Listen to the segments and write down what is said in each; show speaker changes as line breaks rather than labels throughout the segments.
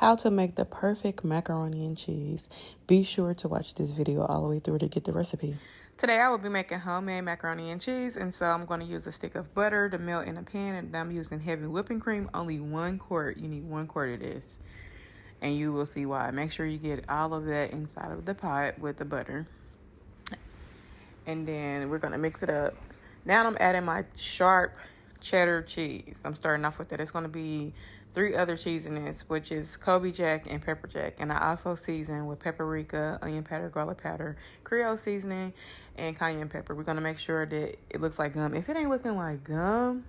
How to make the perfect macaroni and cheese. Be sure to watch this video all the way through to get the recipe. Today I will be making homemade macaroni and cheese, and so I'm going to use a stick of butter to melt in a pan, and I'm using heavy whipping cream, only 1 quart. You need 1 quart of this, and you will see why. Make sure you get all of that inside of the pot with the butter, and then we're going to mix it up. Now I'm adding my sharp cheddar cheese. I'm starting off with that. It's going to be 3 other seasonings, which is Kobe Jack and pepper jack. And I also season with paprika, onion powder, garlic powder, Creole seasoning, and cayenne pepper. We're going to make sure that it looks like gum. If it ain't looking like gum,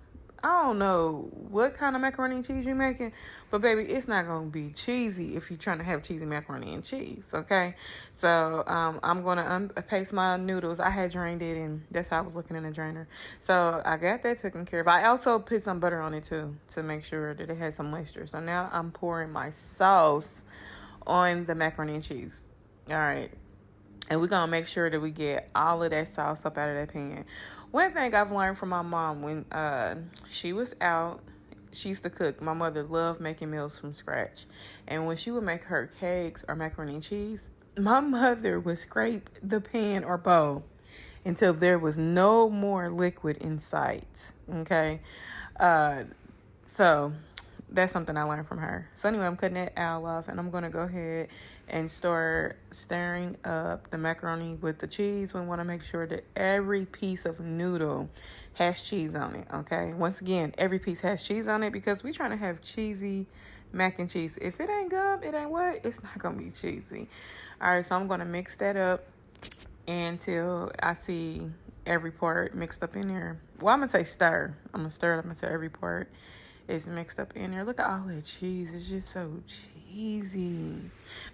I don't know what kind of macaroni and cheese you're making, but baby, it's not going to be cheesy if you're trying to have cheesy macaroni and cheese, okay? So I'm going to paste my noodles. I had drained it, and that's how I was looking in the drainer. So I got that taken care of. I also put some butter on it, too, to make sure that it has some moisture. So now I'm pouring my sauce on the macaroni and cheese. All right. And we're going to make sure that we get all of that sauce up out of that pan. One thing I've learned from my mom, when she was out, she used to cook. My mother loved making meals from scratch. And when she would make her cakes or macaroni and cheese, my mother would scrape the pan or bowl until there was no more liquid in sight. Okay? So that's something I learned from her. So anyway, I'm cutting that owl off, and I'm going to go ahead and start stirring up the macaroni with the cheese. We want to make sure that every piece of noodle has cheese on it, okay? Once again, every piece has cheese on it because we're trying to have cheesy mac and cheese. If it ain't gum, it ain't what? It's not going to be cheesy. All right, so I'm going to mix that up until I see every part mixed up in there. Well, I'm going to say stir. I'm going to stir it up until every part is mixed up in there. Look at all that cheese. It's just so cheesy.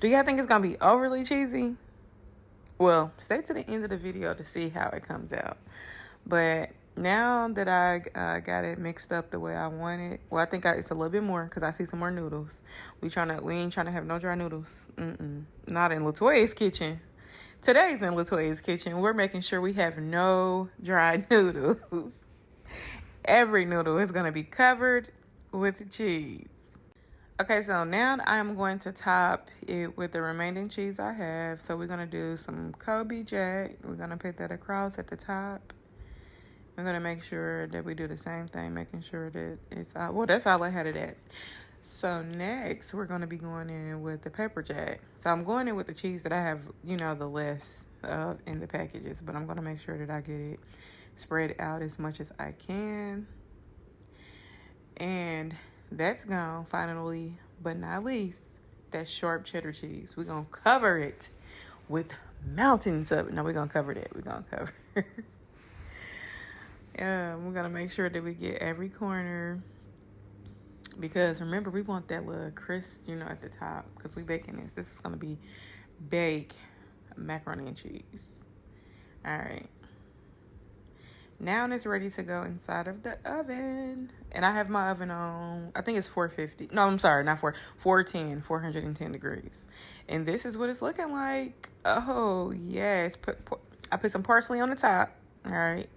Do y'all think it's gonna be overly cheesy? Well, stay to the end of the video to see how it comes out. But now that I got it mixed up the way I want it, well, I think it's a little bit more because I see some more noodles. We ain't trying to have no dry noodles. Not in Latoya's kitchen. Today's in Latoya's kitchen. We're making sure we have no dry noodles. Every noodle is gonna be covered with cheese. Okay, so now I'm going to top it with the remaining cheese I have. So we're going to do some Kobe Jack. We're going to put that across at the top. We're going to make sure that we do the same thing, making sure that it's out. Well, that's all I had of that. So next, we're going to be going in with the pepper jack. So I'm going in with the cheese that I have, the less of in the packages. But I'm going to make sure that I get it spread out as much as I can. And that's gone, finally, but not least, that sharp cheddar cheese. We're going to cover it with mountains of it. No, we're going to cover that. We're going to cover it. We're going to make sure that we get every corner. Because, remember, we want that little crisp, at the top. Because we baking this. This is going to be baked macaroni and cheese. All right. Now it's ready to go inside of the oven. And I have my oven on, I think it's 450. No, I'm sorry, not 410 degrees. And this is what it's looking like. Oh, yes. I put some parsley on the top. All right.